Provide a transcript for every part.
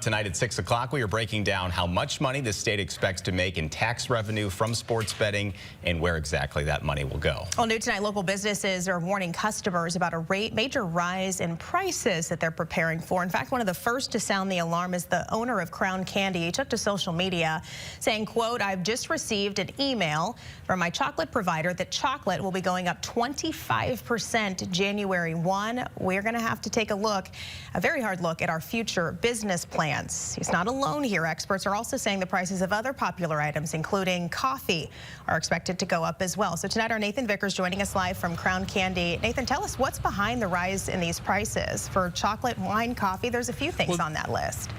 tonight at 6 o'clock, we are breaking down how much money the state expects to make in tax revenue from sports betting and where exactly that money will go. Well, new tonight, local businesses are warning customers about a major rise in prices that they're preparing for. In fact, one of the first to sound the alarm is the owner of Crown Candy. He took to social media saying, quote, "I've just received an email from my chocolate provider that chocolate will be going up 25% January 1. We're going to have to take a very hard look at our future business plans." He's not alone here. Experts are also saying the prices of other popular items, including coffee, are expected to go up as well. So tonight, our Nathan Vickers joining us live from Crown Candy. Nathan, tell us what's behind the rise in these prices for chocolate, wine, coffee. There's a few things on that list.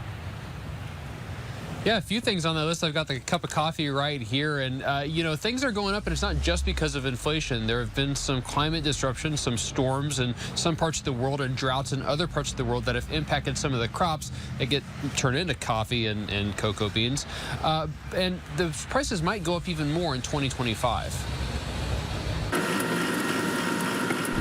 Yeah, a few things on the list. I've got the cup of coffee right here, and you know, things are going up, and it's not just because of inflation. There have been some climate disruptions, some storms in some parts of the world, and droughts in other parts of the world that have impacted some of the crops that get turned into coffee and cocoa beans. And the prices might go up even more in 2025.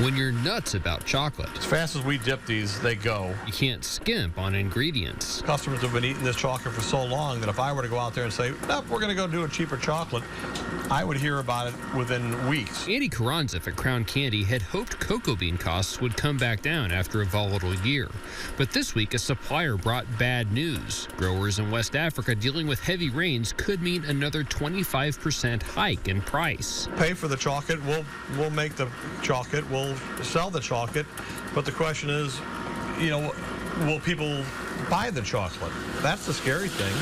When you're nuts about chocolate, as fast as we dip these, they go. You can't skimp on ingredients. Customers have been eating this chocolate for so long that if I were to go out there and say, nope, we're going to go do a cheaper chocolate, I would hear about it within weeks. Andy Karanzif at Crown Candy had hoped cocoa bean costs would come back down after a volatile year. But this week, a supplier brought bad news. Growers in West Africa dealing with heavy rains could mean another 25% hike in price. Pay for the chocolate, we'll make the chocolate, we'll sell the chocolate, but the question is, you know, will people buy the chocolate? That's the scary thing.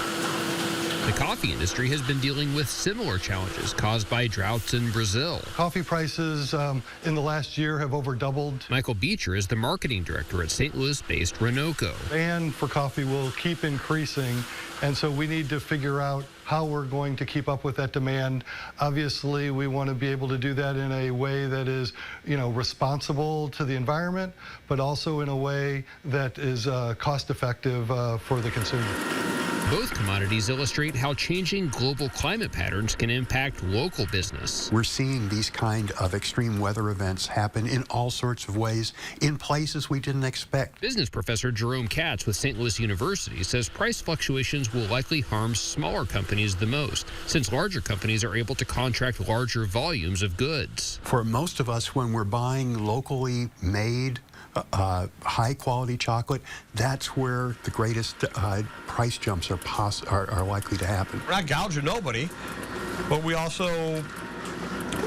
The coffee industry has been dealing with similar challenges caused by droughts in Brazil. Coffee prices in the last year have over doubled. Michael Beecher is the marketing director at St. Louis-based Renoco. Demand for coffee will keep increasing, and so we need to figure out how we're going to keep up with that demand. Obviously, we want to be able to do that in a way that is, you know, responsible to the environment, but also in a way that is cost-effective for the consumer. Both commodities illustrate how changing global climate patterns can impact local business. We're seeing these kind of extreme weather events happen in all sorts of ways in places we didn't expect. Business professor Jerome Katz with St. Louis University says price fluctuations will likely harm smaller companies the most, since larger companies are able to contract larger volumes of goods. For most of us, when we're buying locally made, high-quality chocolate, that's where the greatest price jumps are likely to happen. We're not gouging nobody, but we also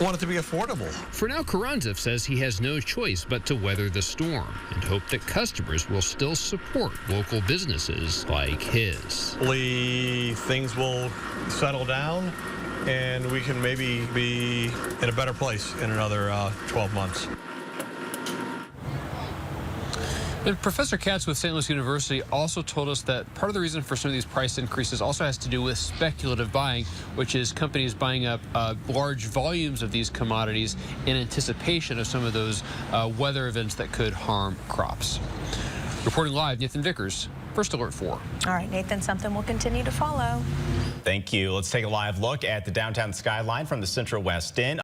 want it to be affordable. For now, Karanzif says he has no choice but to weather the storm and hope that customers will still support local businesses like his. Hopefully, things will settle down, and we can maybe be in a better place in another 12 months. And Professor Katz with St. Louis University also told us that part of the reason for some of these price increases also has to do with speculative buying, which is companies buying up large volumes of these commodities in anticipation of some of those weather events that could harm crops. Reporting live, Nathan Vickers, First Alert 4. All right, Nathan, something we'll continue to follow. Thank you. Let's take a live look at the downtown skyline from the Central West End.